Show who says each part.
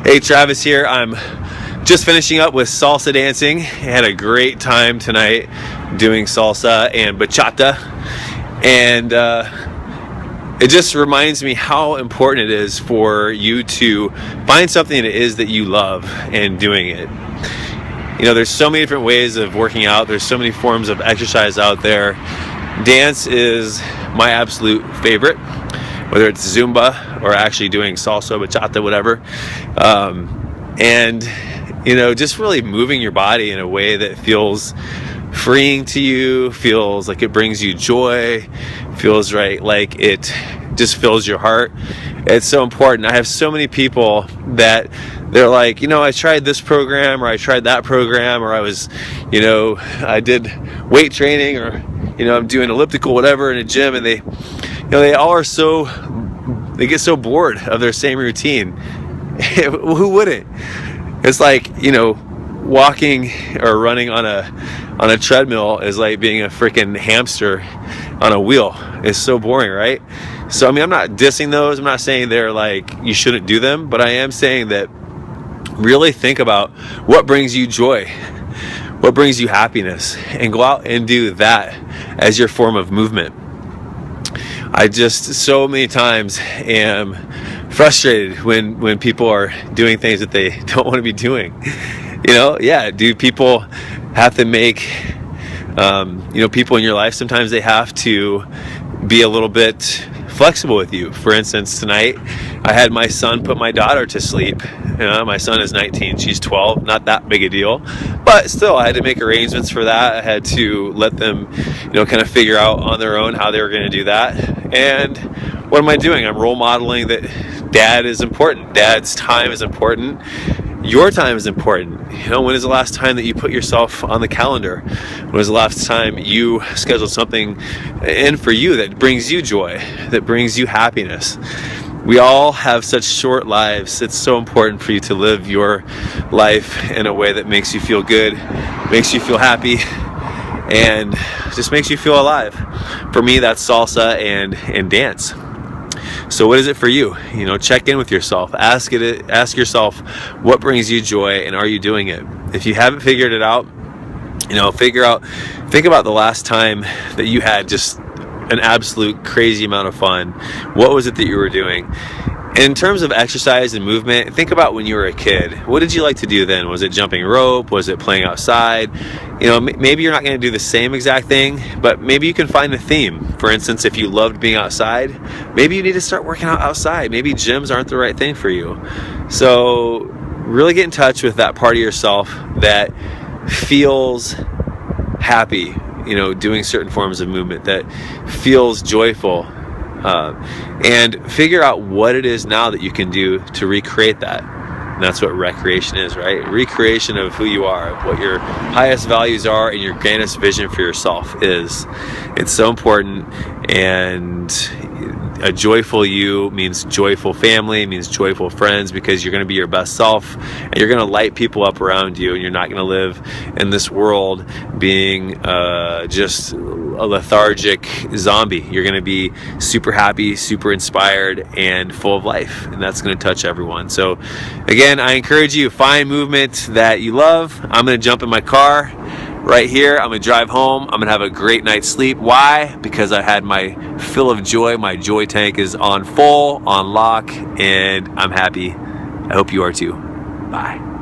Speaker 1: Hey, Travis here. I'm just finishing up with salsa dancing. I had a great time tonight doing salsa and bachata, and it just reminds me how important it is for you to find something that it is that you love and doing it. You know, there's so many different ways of working out. There's so many forms of exercise out there. Dance is my absolute favorite, whether it's Zumba or actually doing salsa, bachata, whatever. And, you know, just really moving your body in a way that feels freeing to you, feels like it brings you joy, feels right, like it just fills your heart. It's so important. I have so many people that they're like, you know, I tried this program or I tried that program, or I was, you know, I did weight training, or, you know, I'm doing elliptical, whatever, in a gym, and they, you know, they all are so, they get so bored of their same routine. Who wouldn't? It's like, you know, walking or running on a treadmill is like being a freaking hamster on a wheel. It's so boring, right? So, I mean, I'm not dissing those. I'm not saying they're like, you shouldn't do them, but I am saying that really think about what brings you joy, what brings you happiness, and go out and do that as your form of movement. I just so many times am frustrated when people are doing things that they don't want to be doing. You know, yeah, do people have to make, you know, people in your life, sometimes they have to be a little bit flexible with you. For instance, tonight I had my son put my daughter to sleep. You know, my son is 19, she's 12, not that big a deal, but still I had to make arrangements for that. I had to let them, you know, kind of figure out on their own how they were going to do that. And what am I doing? I'm role modeling that dad is important. Dad's time is important. Your time is important. You know, when is the last time that you put yourself on the calendar? When was the last time you scheduled something in for you that brings you joy, that brings you happiness? We all have such short lives. It's so important for you to live your life in a way that makes you feel good, makes you feel happy, and just makes you feel alive. For me, that's salsa and dance. So what is it for you? You know, check in with yourself. Ask yourself what brings you joy, and are you doing it? If you haven't figured it out, you know, think about the last time that you had just an absolute crazy amount of fun. What was it that you were doing? In terms of exercise and movement, think about when you were a kid. What did you like to do then? Was it jumping rope? Was it playing outside? You know, maybe you're not going to do the same exact thing, but maybe you can find a theme. For instance, if you loved being outside, maybe you need to start working out outside. Maybe gyms aren't the right thing for you. So really get in touch with that part of yourself that feels happy, you know, doing certain forms of movement, that feels joyful. And figure out what it is now that you can do to recreate that. And that's what recreation is, right? Recreation of who you are, of what your highest values are, and your grandest vision for yourself is. It's so important. And a joyful you means joyful family, means joyful friends, because you're going to be your best self, and you're going to light people up around you, and you're not going to live in this world being just a lethargic zombie. You're going to be super happy, super inspired, and full of life, and that's going to touch everyone. So again, I encourage you, find movement that you love. I'm going to jump in my car right here. I'm going to drive home. I'm going to have a great night's sleep. Why? Because I had my fill of joy. My joy tank is on full, on lock, and I'm happy. I hope you are too. Bye.